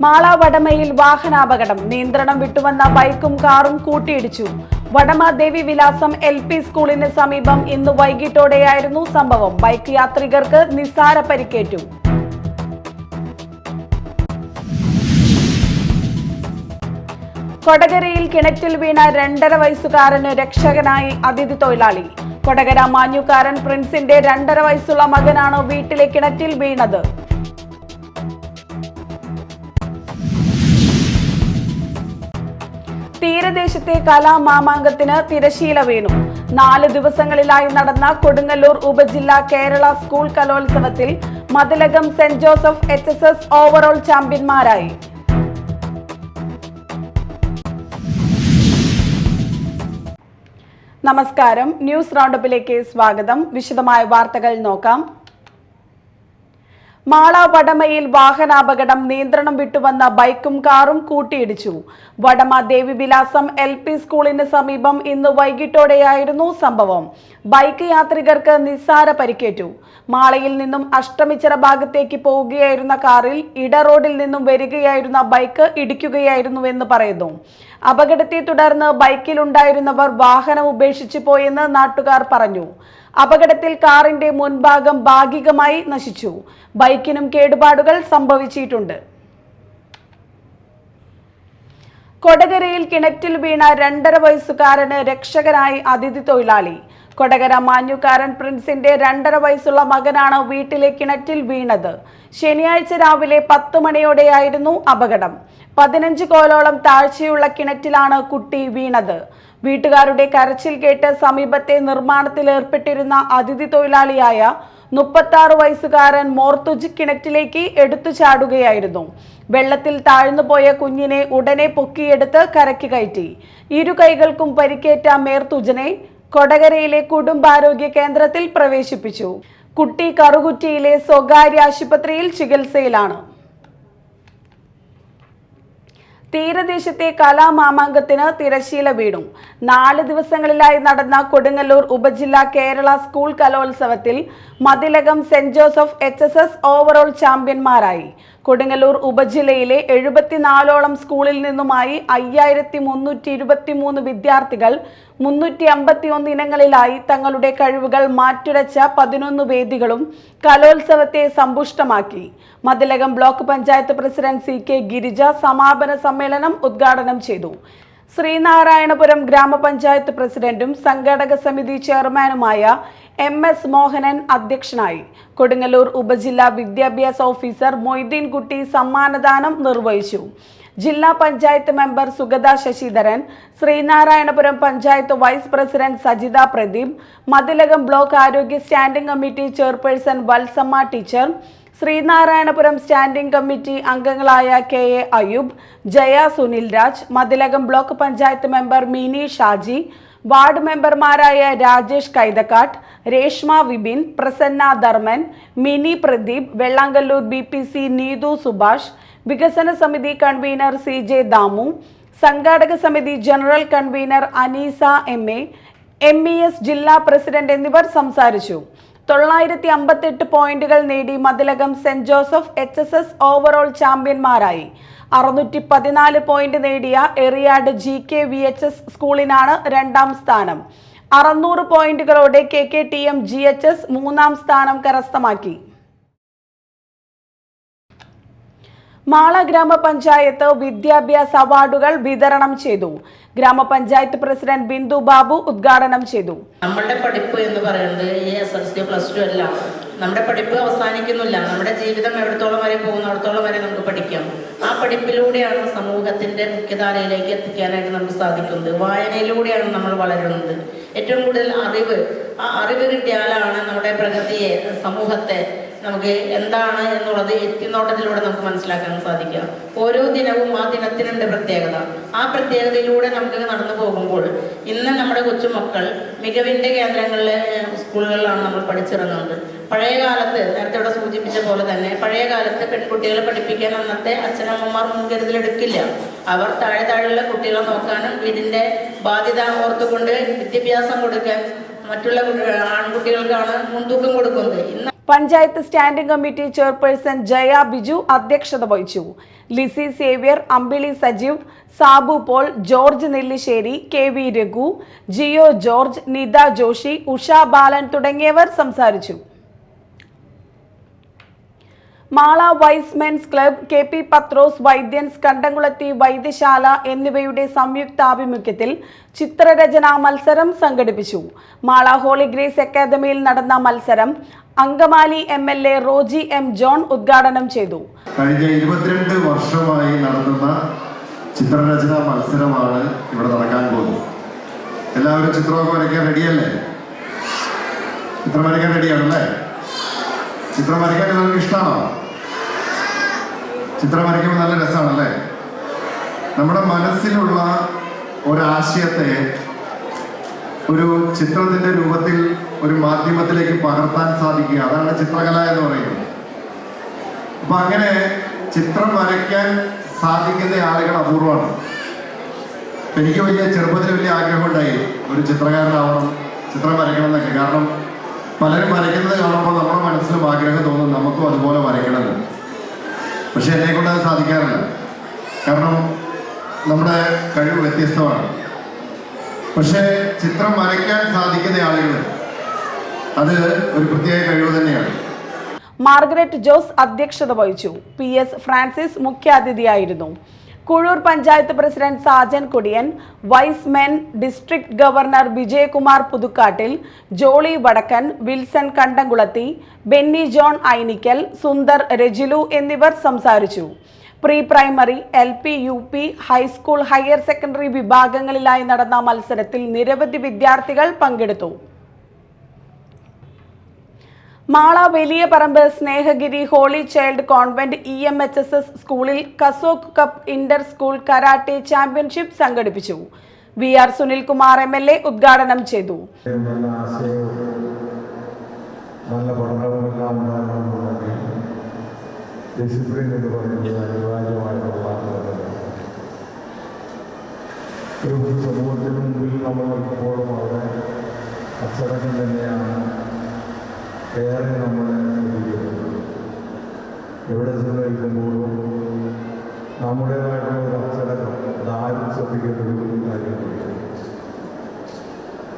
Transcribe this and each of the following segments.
മാള വടമയിൽ വാഹനാപകടം. നിയന്ത്രണം വിട്ടുവന്ന ബൈക്കും കാറും കൂട്ടിയിടിച്ചു. വടമ ദേവി വിലാസം LP സ്കൂളിന് സമീപം ഇന്ന് വൈകിട്ടോടെയായിരുന്നു സംഭവം. ബൈക്ക് യാത്രികർക്ക് നിസ്സാര പരിക്കേറ്റു. കൊടകരയിൽ കിണറ്റിൽ വീണ 2.5 വയസ്സുകാരന് രക്ഷകനായി അതിഥി തൊഴിലാളി. കൊടകര മാഞ്ഞുകാരൻ പ്രിൻസിന്റെ 2.5 വയസ്സുള്ള മകനാണ് വീട്ടിലെ കിണറ്റിൽ വീണത്. തീരദേശത്തെ കലാമാമാങ്കത്തിന് തിരശീല വീണു. 4 ദിവസങ്ങളിലായി നടന്ന കൊടുങ്ങല്ലൂർ ഉപജില്ലാ കേരള സ്കൂൾ കലോത്സവത്തിൽ മതിലകം സെന്റ് ജോസഫ് HSS ഓവറോൾ ചാമ്പ്യന്മാരായി. നമസ്കാരം, ന്യൂസ് റൗണ്ടപ്പിലേക്ക് സ്വാഗതം. വിശദമായ വാർത്തകൾ നോക്കാം. മാള വടമയിൽ വാഹനാപകടം. നിയന്ത്രണം വിട്ടുവന്ന ബൈക്കും കാറും കൂട്ടിയിടിച്ചു. വടമ ദേവി വിലാസം LP സ്കൂളിന് സമീപം ഇന്ന് വൈകിട്ടോടെയായിരുന്നു സംഭവം. ബൈക്ക് യാത്രികർക്ക് നിസ്സാര പരിക്കേറ്റു. മാളയിൽ നിന്നും അഷ്ടമിച്ചിറ ഭാഗത്തേക്ക് പോവുകയായിരുന്ന കാറിൽ ഇടറോഡിൽ നിന്നും വരികയായിരുന്ന ബൈക്ക് ഇടിക്കുകയായിരുന്നുവെന്ന് പറയുന്നു. അപകടത്തെ തുടർന്ന് ബൈക്കിലുണ്ടായിരുന്നവർ വാഹനം ഉപേക്ഷിച്ചു പോയെന്ന് നാട്ടുകാർ പറഞ്ഞു. അപകടത്തിൽ കാറിന്റെ മുൻഭാഗം ഭാഗികമായി നശിച്ചു. ബൈക്കിനും കേടുപാടുകൾ സംഭവിച്ചിട്ടുണ്ട്. കൊടകരയിൽ കിണറ്റിൽ വീണ 2.5 വയസ്സുകാരന് രക്ഷകനായി അതിഥി തൊഴിലാളി. കൊടകര മാഞ്ഞുകാരൻ പ്രിൻസിന്റെ 2.5 വയസ്സുള്ള മകനാണ് വീട്ടിലെ കിണറ്റിൽ വീണത്. ശനിയാഴ്ച രാവിലെ 10 മണിയോടെയായിരുന്നു അപകടം. 15 കോലോളം താഴ്ചയുള്ള കിണറ്റിലാണ് കുട്ടി വീണത്. വീട്ടുകാരുടെ കരച്ചിൽ കേട്ട് സമീപത്തെ നിർമ്മാണത്തിൽ ഏർപ്പെട്ടിരുന്ന അതിഥി തൊഴിലാളിയായ 36 വയസ്സുകാരൻ മോർത്തുജ് കിണറ്റിലേക്ക് എടുത്തു ചാടുകയായിരുന്നു. വെള്ളത്തിൽ താഴ്ന്നുപോയ കുഞ്ഞിനെ ഉടനെ പൊക്കിയെടുത്ത് കരയ്ക്ക് കയറ്റി. 2 കൈകൾക്കും പരിക്കേറ്റ മേർത്തുജനെ കൊടകരയിലെ കുടുംബാരോഗ്യ കേന്ദ്രത്തിൽ പ്രവേശിപ്പിച്ചു. കുട്ടി കറുകുറ്റിയിലെ സ്വകാര്യ ആശുപത്രിയിൽ ചികിത്സയിലാണ്. തീരദേശത്തെ കലാമാമാങ്കത്തിന് തിരശീല വീണു. 4 ദിവസങ്ങളിലായി നടന്ന കൊടുങ്ങല്ലൂർ ഉപജില്ലാ കേരള സ്കൂൾ കലോത്സവത്തിൽ മതിലകം സെന്റ് ജോസഫ് HSS ഓവറോൾ ചാമ്പ്യന്മാരായി. കൊടുങ്ങല്ലൂർ ഉപജില്ലയിലെ 74ഓളം സ്കൂളിൽ നിന്നുമായി 5323 വിദ്യാർത്ഥികൾ 351 ഇനങ്ങളിലായി തങ്ങളുടെ കഴിവുകൾ മാറ്റുരച്ച 11 വേദികളും കലോത്സവത്തെ സമ്പുഷ്ടമാക്കി. Mathilakam block panchayat president CK Girija സമാപന സമ്മേളനം ഉദ്ഘാടനം ചെയ്തു. ശ്രീനാരായണപുരം ഗ്രാമപഞ്ചായത്ത് പ്രസിഡന്റും സംഘാടക സമിതി ചെയർമാനുമായ MS മോഹനൻ അധ്യക്ഷനായി. കൊടുങ്ങല്ലൂർ ഉപജില്ലാ വിദ്യാഭ്യാസ ഓഫീസർ മൊയ്തീൻ കുട്ടി സമ്മാനദാനം നിർവഹിച്ചു. ജില്ലാ panchayat member Sugatha Sasidharan, Sreenarayanapuram panchayat vice president Sajitha Pradeep, Mathilakam block ആരോഗ്യ standing committee chairperson Valsamma teacher, Sreenarayanapuram standing committee അംഗങ്ങളായ KA Ayoob, Jaya Sunil Raj, Mathilakam block panchayat member Mini Shaji, ward മെമ്പർമാരായ രാജേഷ് കൈതക്കാട്ട്, രേഷ്മ വിപിൻ, പ്രസന്ന ധർമ്മൻ, മിനി പ്രദീപ്, വെള്ളാങ്കല്ലൂർ BPC നീതു സുഭാഷ്, വികസന സമിതി കൺവീനർ CJ ദാമു, സംഘാടക സമിതി general convenor Aneesa MA, MES ജില്ലാ പ്രസിഡന്റ് എന്നിവർ സംസാരിച്ചു. 958 പോയിന്റുകൾ നേടി മതിലകം സെന്റ് ജോസഫ് HSS ഓവറോൾ ചാമ്പ്യന്മാരായി. 614 പോയിന്റ് നേടിയ എറിയാട് GK VHS സ്കൂളിനാണ് 2ാം സ്ഥാനം. 600 പോയിന്റുകളോടെ KKTM GHS 3ാം സ്ഥാനം കരസ്ഥമാക്കി. മാള ഗ്രാമപഞ്ചായത്ത് വിദ്യാഭ്യാസ അവാർഡുകൾ വിതരണം ചെയ്തു. ഗ്രാമപഞ്ചായത്ത് പ്രസിഡന്റ് ബിന്ദു ബാബു ഉദ്ഘാടനം ചെയ്തു. നമ്മുടെ പഠിപ്പ് എന്ന് പറയുന്നത് ഈ SSLC +2 അല്ല. നമ്മുടെ പഠിപ്പ് അവസാനിക്കുന്നില്ല. നമ്മുടെ ജീവിതം എവിടത്തോളം വരെ പോകുന്നിടത്തോളം വരെ നമുക്ക് പഠിക്കാം. ആ പഠിപ്പിലൂടെയാണ് സമൂഹത്തിന്റെ മുഖ്യധാരയിലേക്ക് എത്തിക്കാനായിട്ട് നമുക്ക് സാധിക്കുന്നത്. വായനയിലൂടെയാണ് നമ്മൾ വളരുന്നത്. ഏറ്റവും കൂടുതൽ ആ അറിവ് കിട്ടിയാലാണ് നമ്മുടെ പ്രകൃതിയെ, സമൂഹത്തെ നമുക്ക് എന്താണ് എന്നുള്ളത് എത്തിനോട്ടത്തിലൂടെ നമുക്ക് മനസ്സിലാക്കാൻ സാധിക്കുക. ഓരോ ദിനവും ആ ദിനത്തിനുണ്ട് പ്രത്യേകത. ആ പ്രത്യേകതയിലൂടെ നമുക്ക് നടന്നു പോകുമ്പോൾ ഇന്ന് നമ്മുടെ കൊച്ചുമക്കൾ മികവിൻ്റെ കേന്ദ്രങ്ങളിലെ സ്കൂളുകളിലാണ് നമ്മൾ പഠിച്ചിറങ്ങുന്നത്. പഴയ കാലത്ത് നേരത്തെ ഇവിടെ സൂചിപ്പിച്ച പോലെ തന്നെ പഴയ കാലത്ത് പെൺകുട്ടികളെ പഠിപ്പിക്കാൻ അന്നത്തെ അച്ഛനമ്മമാർ മുൻകരുതലെടുക്കില്ല. അവർ താഴെയുള്ള കുട്ടികളെ നോക്കാനും വീടിൻ്റെ ബാധ്യത ഓർത്തുകൊണ്ട് വിദ്യാഭ്യാസം കൊടുക്കാൻ മറ്റുള്ള ആൺകുട്ടികൾക്കാണ് മുൻതൂക്കം കൊടുക്കുന്നത്. ഇന്ന് panchayat standing committee chairperson Jaya Biju അധ്യക്ഷത വഹിച്ചു. Lissy Xavier, Ambili Sajeev, Sabu Paul, George Nellissery, KV Raghu, Jeo George, Nitha Joshy, Usha Balan തുടങ്ങിയവർ സംസാരിച്ചു. Mala Y's men's club, KP Pathrose Vaidyans, Kandamkulathy Vaidyasala എന്നിവയുടെ സംയുക്താഭിമുഖ്യത്തിൽ ചിത്രരചനാ മത്സരം സംഘടിപ്പിച്ചു. മാള ഹോളി ഗ്രേസ് അക്കാദമിയിൽ നടന്ന മത്സരം Angamaly MLA Roji M. John ഉദ്ഘാടനം ചെയ്തു. കഴിഞ്ഞ 22 വർഷമായി നടത്തുന്ന ചിത്രരചനാ മത്സരമാണ് ഇവിടെ നടക്കാൻ പോകുന്നത്. എല്ലാവരും ചിത്രമൊക്കെ വരയ്ക്കാൻ റെഡിയല്ലേ? ചിത്രം വരയ്ക്കാൻ റെഡിയാണല്ലേ? ചിത്രം വരയ്ക്കാൻ നിങ്ങൾക്ക് ഇഷ്ടമാണോ? ചിത്രം വരയ്ക്കുമ്പോൾ നല്ല രസമാണല്ലേ? നമ്മുടെ മനസ്സിലുള്ള ഒരാശയത്തെ ഒരു ചിത്രത്തിന്റെ രൂപത്തിൽ ഒരു മാധ്യമത്തിലേക്ക് പകർത്താൻ സാധിക്കുക, അതാണ് ചിത്രകല എന്ന് പറയുന്നത്. അപ്പൊ അങ്ങനെ ചിത്രം വരയ്ക്കാൻ സാധിക്കുന്ന ആളുകൾ അപൂർവമാണ്. എനിക്ക് ചെറുപ്പത്തിൽ വലിയ ആഗ്രഹം ഉണ്ടായി ഒരു ചിത്രകാരനാവണം, ചിത്രം വരയ്ക്കണം എന്നൊക്കെ. കാരണം പലരും വരയ്ക്കുന്നത് കാണുമ്പോൾ നമ്മുടെ മനസ്സിലും ആഗ്രഹം തോന്നും നമുക്കും അതുപോലെ വരയ്ക്കണമെന്ന്. പക്ഷെ എന്നെ കൊണ്ട് അത് സാധിക്കാറില്ല. കാരണം നമ്മുടെ കഴിവ് വ്യത്യസ്തമാണ്. പക്ഷേ ചിത്രം വരയ്ക്കാൻ സാധിക്കുന്ന ആളുകൾ അത് ഒരു പ്രത്യേക കഴിവ് തന്നെയാണ്. മാർഗരറ്റ് ജോസ് അധ്യക്ഷത വഹിച്ചു. PS ഫ്രാൻസിസ് മുഖ്യാതിഥിയായിരുന്നു. Kuzhur panchayat president Sajan Kodiyan, Y's men district governor Vijayakumar Puthukkattil, Jolly Vadakkan, Wilson Kandamkulathy, Benny John Ainikkal, Sundar Rajilu എന്നിവർ സംസാരിച്ചു. Pre primary, LP, UP, high school, higher secondary വിഭാഗങ്ങളിലായി നടന്ന മത്സരത്തിൽ നിരവധി വിദ്യാർത്ഥികൾ പങ്കെടുത്തു. Mala Valiya Parambu Snehagiri holy child convent EMHSS സ്കൂളിൽ കസോക്ക് cup inter school karate championship സംഘടിപ്പിച്ചു. VR സുനിൽകുമാർ MLA ഉദ്ഘാടനം ചെയ്തു. ഡിസിപ്ലിൻ എന്ന് പറയുന്നത് അനിവാര്യമായിട്ടുള്ള ഒരു സമൂഹത്തിന് മുമ്പിൽ നമ്മൾ നിൽക്കുമ്പോഴും അവിടെ അച്ചടക്കം തന്നെയാണ് ഏറെ നമ്മളെ ശ്രദ്ധിക്കുന്നത്. എവിടെ ചെന്ന് നിൽക്കുമ്പോഴും നമ്മുടേതായിട്ടുള്ള ഒരു അച്ചടക്കം അതാരും ശ്രദ്ധിക്കേണ്ട ഒരു കാര്യമില്ല.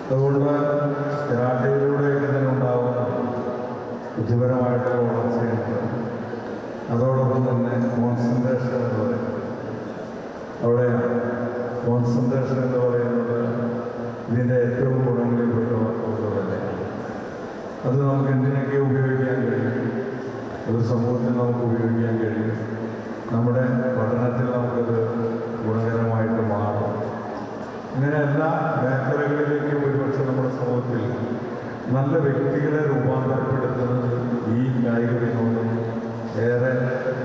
അതുകൊണ്ട് കരാട്ടയിലൂടെയൊക്കെ തന്നെ ഉണ്ടാവുന്ന ബുദ്ധിപരമായിട്ടുള്ള വളർച്ചയുണ്ട്. അതോടൊപ്പം തന്നെ കോൺസെൻട്രേഷൻ എന്ന് പറയുന്നത് അവിടെ കോൺസെൻട്രേഷൻ എന്ന് പറയുന്നത് ഇതിൻ്റെ ഏറ്റവും ഗുണങ്ങളിൽപ്പെട്ട ഒന്ന് തന്നെയാണ്. അത് നമുക്ക് എന്തിനൊക്കെ ഉപയോഗിക്കാൻ കഴിയും? ഒരു സമൂഹത്തിൽ നമുക്ക് ഉപയോഗിക്കാൻ കഴിയും. നമ്മുടെ പഠനത്തിൽ നമുക്കത് ഗുണകരമായിട്ട് മാറും. ഇങ്ങനെ എല്ലാ മേഖലകളിലേക്കും ഒരുപക്ഷെ നമ്മുടെ സമൂഹത്തിൽ നല്ല വ്യക്തികളെ രൂപാന്തരപ്പെടുത്തുന്നത് ഈ കായിക വിനോദം ഏറെ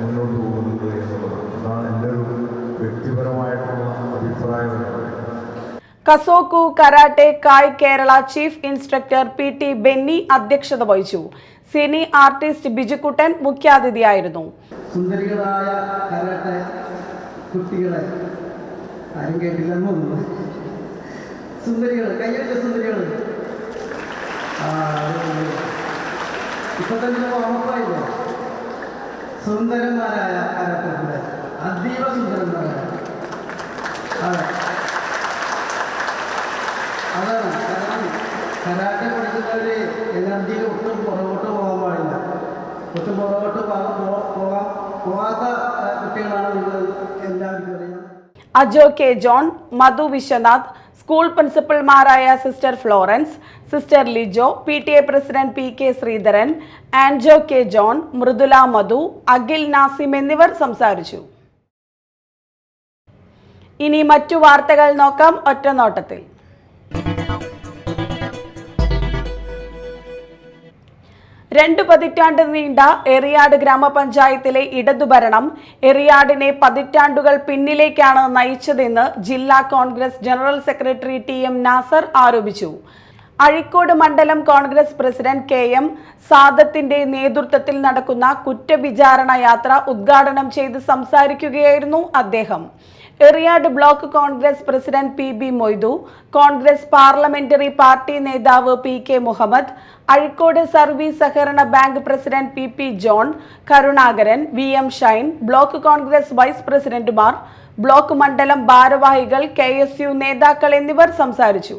മുന്നോട്ട് പോകുന്നുണ്ട് എന്നുള്ളതാണ്. അതാണ് എൻ്റെ ഒരു വ്യക്തിപരമായിട്ടുള്ള അഭിപ്രായം. കസോക്കു കരാട്ടെ കായ് Kerala chief instructor PT Benny അധ്യക്ഷത വഹിച്ചു. സിനി ആർട്ടിസ്റ്റ് ബിജുക്കുട്ടൻ മുഖ്യാതിഥിയായിരുന്നു. സുന്ദരികളായ കരാട്ടെ കുട്ടികളെ ആരും കേട്ടില്ലെന്ന് തോന്നുന്നു. സുന്ദരികൾ കയ്യൊക്കെ സുന്ദരികൾ ഇപ്പൊ തന്നെ ഉറപ്പായില്ലേ? സുന്ദരന്മാരായ കരാട്ടെ, അതീവ സുന്ദരന്മാരായ. അതാണ് കാരണം കരാട്ടെ പഠിക്കുന്നവര് എനർജിയിൽ ഒട്ടും പുറകോട്ട് പോകാൻ പാടില്ല. ഒട്ടും പുറകോട്ട് പോകാത്ത കുട്ടികളാണ് നിങ്ങൾ എല്ലാവർക്കും അറിയാം. Ajo K. John, Madhu Viswanath, school പ്രിൻസിപ്പൽമാരായ sister Florence, sister Lijo, PTA president PK Sreedharan, Anjo K. John, Mridula Madhu, Akhil Nasim എന്നിവർ സംസാരിച്ചു. ഇനി മറ്റു വാർത്തകൾ നോക്കാം ഒറ്റനോട്ടത്തിൽ. രണ്ട് പതിറ്റാണ്ട് നീണ്ട എറിയാട് ഗ്രാമപഞ്ചായത്തിലെ ഇടതുഭരണം എറിയാടിനെ പതിറ്റാണ്ടുകൾ പിന്നിലേക്കാണ് നയിച്ചതെന്ന് ജില്ലാ Congress general secretary TM Nasar ആരോപിച്ചു. അഴീക്കോട് മണ്ഡലം കോൺഗ്രസ് പ്രസിഡന്റ് KM സാദത്തിന്റെ നേതൃത്വത്തിൽ നടക്കുന്ന കുറ്റവിചാരണ യാത്ര ഉദ്ഘാടനം ചെയ്ത് സംസാരിക്കുകയായിരുന്നു അദ്ദേഹം. Eriyad block Congress president PB. Moidu, Congress parliamentary party നേതാവ് പി.കെ. മുഹമ്മദ്, അഴീക്കോട് സർവീസ് സഹകരണ bank president PP. John, Karunakaran, VM. Shine, block Congress vice പ്രസിഡന്റുമാർ, ബ്ലോക്ക് മണ്ഡലം ഭാരവാഹികൾ, കെ.എസ്.യു നേതാക്കൾ എന്നിവർ സംസാരിച്ചു.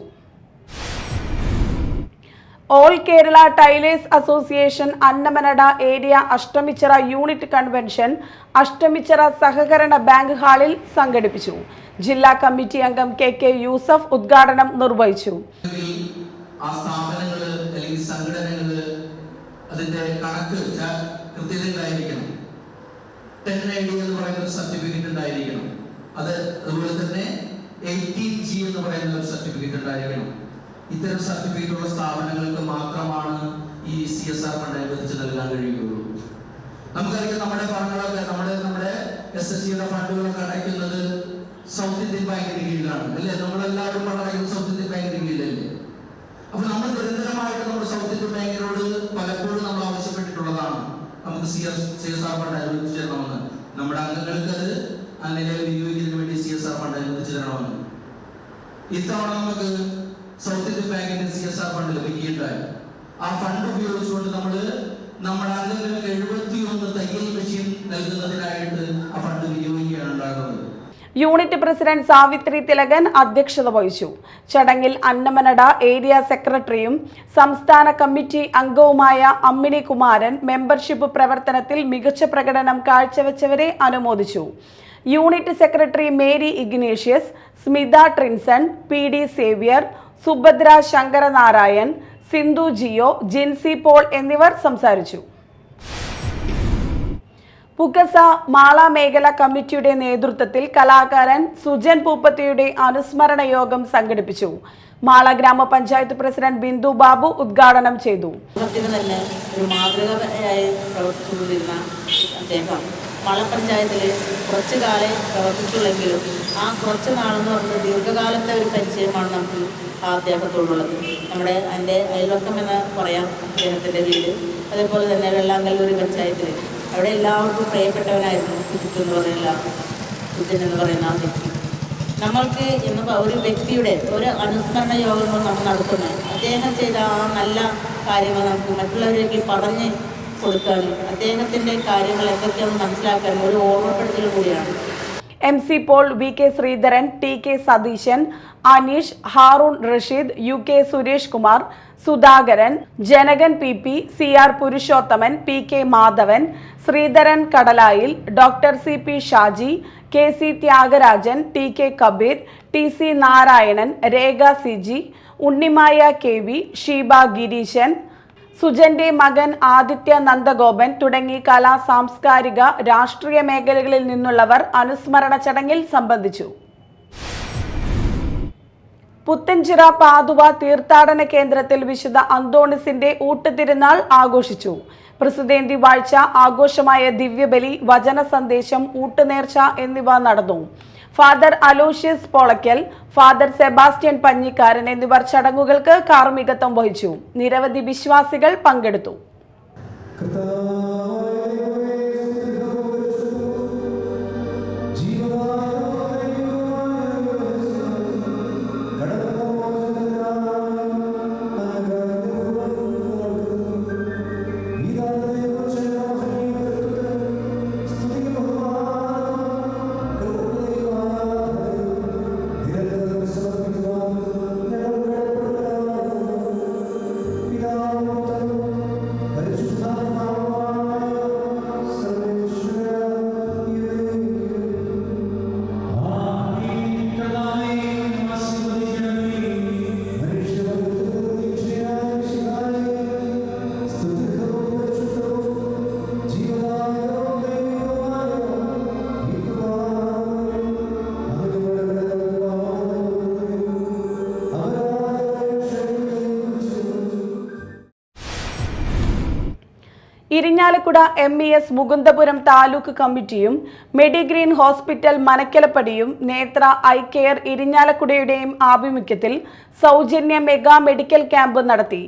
All Kerala tailors association Annamanada area Ashtamichira unit convention Ashtamichira സഹകരണ ബാങ്ക് ഹാളിൽ സംഘടിപ്പിച്ചു. ജില്ലാ കമ്മിറ്റി അംഗം കെ. യൂസഫ് ഉദ്ഘാടനം നിർവഹിച്ചു. ഇത്തരം സർട്ടിഫിക്കറ്റുള്ള സ്ഥാപനങ്ങൾക്ക് മാത്രമാണ് ഈ CSR ഫണ്ട് അനുവദിച്ച് നൽകാൻ കഴിയുള്ളൂ. നമുക്കറിയാം, നമ്മുടെ ഫണ്ടുകളൊക്കെ നമ്മുടെ SSCയുടെ ഫണ്ടുകളൊക്കെ അടയ്ക്കുന്നത് സൗത്ത് ഇന്ത്യൻ ബാങ്കിന് കീഴിലാണ് അല്ലേ? നമ്മളെല്ലാവരും അടയ്ക്കുന്നത് സൗത്ത് ഇന്ത്യൻ ബാങ്കിന് കീഴിലല്ലേ? അപ്പൊ നമ്മൾ നിരന്തരമായിട്ട് നമ്മുടെ സൗത്ത് ഇന്ത്യൻ ബാങ്കിനോട് പലപ്പോഴും നമ്മൾ ആവശ്യപ്പെട്ടിട്ടുള്ളതാണ് നമുക്ക് CSR ഫണ്ട് അനുവദിച്ചു തരണമെന്ന്. നമ്മുടെ അംഗങ്ങൾക്ക് അത് ആ നിലയിൽ വിനിയോഗിക്കുന്നതിന് വേണ്ടി CSR ഫണ്ട് അനുവദിച്ചു തരണമെന്ന്. ഇത്തവണ നമുക്ക് സൗത്ത് ഇന്ത്യൻ ബാങ്കിന്റെ CSR ഫണ്ട് ലഭിക്കുകയുണ്ടായി. ആ ഫണ്ട് ഉപയോഗിച്ചുകൊണ്ട് നമ്മുടെ അംഗങ്ങൾക്ക് 71 തയ്യൽ മെഷീൻ നൽകുന്നതിനായിട്ട് ആ ഫണ്ട് വിനിയോഗിക്കുകയാണ് ഉണ്ടാകുന്നത്. യൂണിറ്റ് പ്രസിഡന്റ് സാവിത്രി തിലകൻ അധ്യക്ഷത വഹിച്ചു. ചടങ്ങിൽ അന്നമനട ഏരിയ സെക്രട്ടറിയും സംസ്ഥാന കമ്മിറ്റി അംഗവുമായ അമ്മിണി കുമാരൻ മെമ്പർഷിപ്പ് പ്രവർത്തനത്തിൽ മികച്ച പ്രകടനം കാഴ്ചവെച്ചവരെ അനുമോദിച്ചു. Unit secretary Mary Ignatius, Smitha Trinson, PD Xavier, Subhadra Sankaranarayan, Sindhu Jeo, Jincy Paul എന്നിവർ സംസാരിച്ചു. പുകസ മാള മേഖല കമ്മിറ്റിയുടെ നേതൃത്വത്തിൽ കലാകാരൻ സുജൻ പൂപ്പത്തിയുടെ അനുസ്മരണ യോഗം സംഘടിപ്പിച്ചു. മാള ഗ്രാമപഞ്ചായത്ത് പ്രസിഡന്റ് ബിന്ദു ബാബു ഉദ്ഘാടനം ചെയ്തു. ഒരു മാതൃകയായി പ്രവർത്തിച്ചുകൊണ്ടിരുന്ന അദ്ദേഹം മാള പഞ്ചായത്തിൽ കുറച്ചു കാലം പ്രവർത്തിച്ചുള്ളെങ്കിലും ആ കുറച്ച് നാളെന്ന് പറഞ്ഞത് ദീർഘകാലത്തെ ഒരു പരിചയമാണ് നമുക്ക് ആ അദ്ദേഹത്തോടുള്ളത്. എൻ്റെ അയൽവക്കം എന്ന് പറയാം അദ്ദേഹത്തിൻ്റെ വീട്. അതേപോലെ തന്നെ വെള്ളാങ്കല്ലൂർ പഞ്ചായത്തിൽ അവിടെ എല്ലാവർക്കും പ്രിയപ്പെട്ടവനായിരുന്നു സുജിത്ത് എന്ന് പറയുന്ന ആ വ്യക്തി. നമ്മൾക്ക് ഒരു വ്യക്തിയുടെ ഒരു അനുസ്മരണ യോഗങ്ങൾ നമ്മൾ നടത്തുന്നത് അദ്ദേഹം ചെയ്ത ആ നല്ല കാര്യങ്ങൾ നമുക്ക് മറ്റുള്ളവരേക്ക് പറഞ്ഞ് കൊടുക്കാനും അദ്ദേഹത്തിൻ്റെ കാര്യങ്ങൾ എന്തൊക്കെയാണെന്ന് മനസ്സിലാക്കാനും ഒരു ഓർമ്മപ്പെടുത്തൽ കൂടിയാണ്. MC Paul, VK Sreedharan, TK Satheesan, Aneesh, Haroon Rasheed, UK Suresh Kumar, Sudhakaran, Janakan PP, CR Purushothaman, PK Madhavan, Sreedharan Kadalayil, doctor CP Shaji, KC Thyagarajan, TK Kabeer, TC Narayanan, Rekha CG, Unnimaya KV, Sheeba Gireesan, സുജന്റെ മകൻ ആദിത്യ നന്ദഗോപൻ തുടങ്ങി കലാ, സാംസ്കാരിക, രാഷ്ട്രീയ മേഖലകളിൽ നിന്നുള്ളവർ അനുസ്മരണ ചടങ്ങിൽ സംബന്ധിച്ചു. പുത്തൻചിറ പാതുവ തീർത്ഥാടന കേന്ദ്രത്തിൽ വിശുദ്ധ അന്തോണിസിന്റെ ഊട്ടുതിരുനാൾ ആഘോഷിച്ചു. പ്രസിദ്ധേന്തി വാഴ്ച ആഘോഷമായ ദിവ്യബലി, വചന സന്ദേശം, ഊട്ടുനേർച്ച എന്നിവ നടന്നു. Father Aloysius Polakkal, father Sebastian Panjikkaran എന്നിവർ ചടങ്ങുകൾക്ക് കാർമ്മികത്വം വഹിച്ചു. നിരവധി വിശ്വാസികൾ പങ്കെടുത്തു. പരിശുദ്ധ ഇരിഞ്ഞാലക്കുട MES മുകുന്ദപുരം താലൂക്ക് കമ്മിറ്റിയും മെഡിഗ്രീൻ ഹോസ്പിറ്റൽ മനക്കലപ്പടിയും നേത്ര ഐ കെയർ ഇരിഞ്ഞാലക്കുടയുടെയും ആഭിമുഖ്യത്തിൽ സൗജന്യ മെഗാ മെഡിക്കൽ ക്യാമ്പ് നടത്തി.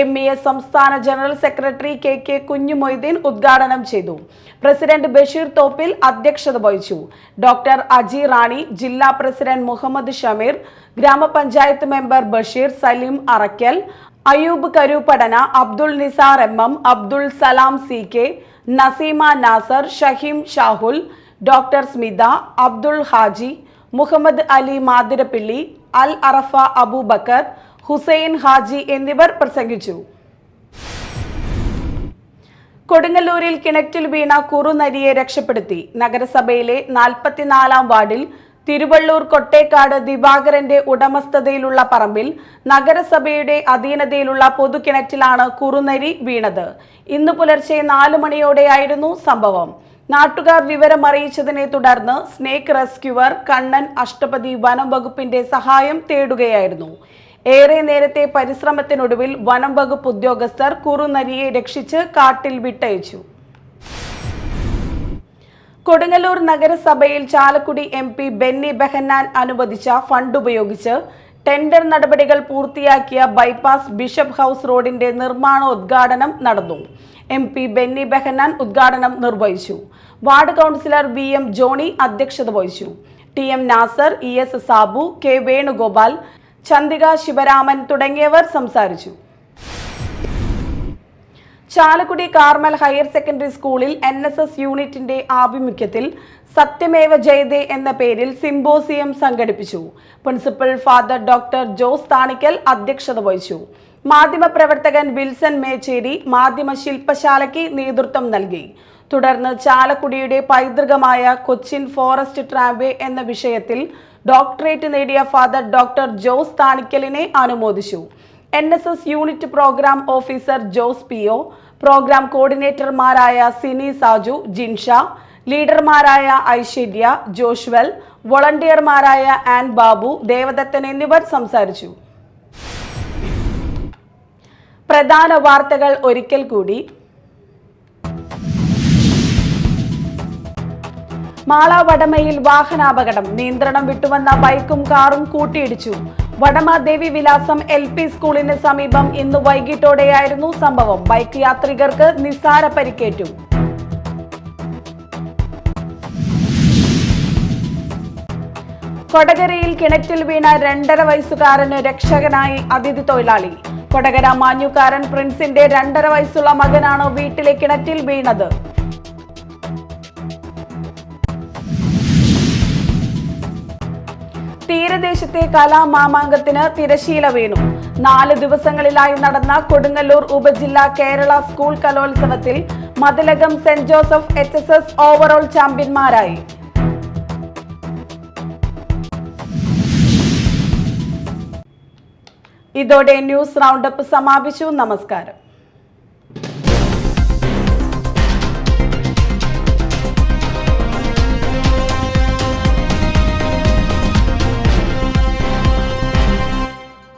MES സംസ്ഥാന ജനറൽ സെക്രട്ടറി KK കുഞ്ഞുമൊയ്തീൻ ഉദ്ഘാടനം ചെയ്തു. പ്രസിഡന്റ് ബഷീർ തോപ്പിൽ അധ്യക്ഷത വഹിച്ചു. ഡോക്ടർ അജി റാണി, ജില്ലാ പ്രസിഡന്റ് മുഹമ്മദ് ഷമീർ, ഗ്രാമപഞ്ചായത്ത് member Basheer, Saleem Arakkal, Ayub കരൂപടന, Abdul Nisar MM, Abdul Salam CK, Naseema Nasar, Shaheem Shahul, doctor Smitha, Abdul Haji, Muhammad Ali Mathirappilly, അൽ അറഫ അബൂബക്കർ, ഹുസൈൻ ഹാജി എന്നിവർ പ്രസംഗിച്ചു. കൊടുങ്ങല്ലൂരിൽ കിണറ്റിൽ വീണ കുറുനരിയെ രക്ഷപ്പെടുത്തി. നഗരസഭയിലെ 44-ാം വാർഡിൽ തിരുവള്ളൂർ കൊട്ടേക്കാട് ദിവാകരന്റെ ഉടമസ്ഥതയിലുള്ള പറമ്പിൽ നഗരസഭയുടെ അധീനതയിലുള്ള പൊതുകിണറ്റിലാണ് കുറുനരി വീണത്. ഇന്ന് പുലർച്ചെ 4 മണിയോടെയായിരുന്നു സംഭവം. നാട്ടുകാർ വിവരമറിയിച്ചതിനെ തുടർന്ന് സ്നേക്ക് റെസ്ക്യൂവർ കണ്ണൻ അഷ്ടപതി വനം വകുപ്പിന്റെ സഹായം തേടുകയായിരുന്നു. ഏറെ നേരത്തെ പരിശ്രമത്തിനൊടുവിൽ വനം വകുപ്പ് ഉദ്യോഗസ്ഥർ കുറുനരിയെ രക്ഷിച്ച് കാട്ടിൽ വിട്ടയച്ചു. കൊടുങ്ങല്ലൂർ നഗരസഭയിൽ ചാലക്കുടി MP ബെന്നി ബെഹന്നാൻ അനുവദിച്ച ഫണ്ട് ഉപയോഗിച്ച് ടെൻഡർ നടപടികൾ പൂർത്തിയാക്കിയ ബൈപ്പാസ് ബിഷപ്പ് ഹൗസ് റോഡിന്റെ നിർമ്മാണോദ്ഘാടനം നടന്നു. MP ബെന്നി ബെഹന്നാൻ ഉദ്ഘാടനം നിർവഹിച്ചു. വാർഡ് കൗൺസിലർ VM ജോണി അധ്യക്ഷത വഹിച്ചു. TM Nasar, ES Sabu, K Venugopal, ചന്ദിക Sivaraman തുടങ്ങിയവർ സംസാരിച്ചു. ചാലക്കുടി കാർമൽ ഹയർ സെക്കൻഡറി സ്കൂളിൽ NSS യൂണിറ്റിന്റെ ആഭിമുഖ്യത്തിൽ സത്യമേവ ജയതേ എന്ന പേരിൽ സിംബോസിയം സംഘടിപ്പിച്ചു. Principal father doctor Jose Thanikkal അധ്യക്ഷത വഹിച്ചു. മാധ്യമപ്രവർത്തകൻ വിൽസൺ മേച്ചേരി മാധ്യമ ശില്പശാലയ്ക്ക് നേതൃത്വം നൽകി. തുടർന്ന് ചാലക്കുടിയുടെ പൈതൃകമായ കൊച്ചിൻ ഫോറസ്റ്റ് ട്രാംവേ എന്ന വിഷയത്തിൽ ഡോക്ടറേറ്റ് നേടിയ ഫാദർ ഡോക്ടർ ജോസ് താണിക്കലിനെ അനുമോദിച്ചു. NSS unit programme officer Jose PO, programme കോർഡിനേറ്റർമാരായ സിനി സാജു, ജിൻഷ, ലീഡർമാരായ ഐശ്വര്യ, ജോഷ്വൽ, വോളണ്ടിയർമാരായ ആൻ ബാബു, ദേവദത്തൻ എന്നിവർ സംസാരിച്ചു. പ്രധാന വാർത്തകൾ ഒരിക്കൽ കൂടി. മാള വടമയിൽ വാഹനാപകടം. നിയന്ത്രണം വിട്ടുവന്ന ബൈക്കും കാറും കൂട്ടിയിടിച്ചു. വടമ ദേവി വിലാസം LP സ്കൂളിന് സമീപം ഇന്ന് വൈകിട്ടോടെയായിരുന്നു സംഭവം. ബൈക്ക് യാത്രികർക്ക് നിസ്സാര പരിക്കേറ്റു. കൊടകരയിൽ കിണറ്റിൽ വീണ 2.5 വയസ്സുകാരന് രക്ഷകനായി അതിഥി തൊഴിലാളി. കൊടകര മാഞ്ഞുകാരൻ പ്രിൻസിന്റെ 2.5 വയസ്സുള്ള മകനാണ് വീട്ടിലെ കിണറ്റിൽ വീണത്. തീരദേശത്തെ കലാമാമാങ്കത്തിന് തിരശീല വീണു. 4 ദിവസങ്ങളിലായി നടന്ന കൊടുങ്ങല്ലൂർ ഉപജില്ലാ കേരള സ്കൂൾ കലോത്സവത്തിൽ മതിലകം സെന്റ് ജോസഫ് HSS ഓവറോൾ ചാമ്പ്യന്മാരായി. ഇതോടെ ന്യൂസ് റൗണ്ടപ്പ് സമാപിച്ചു. നമസ്കാരം.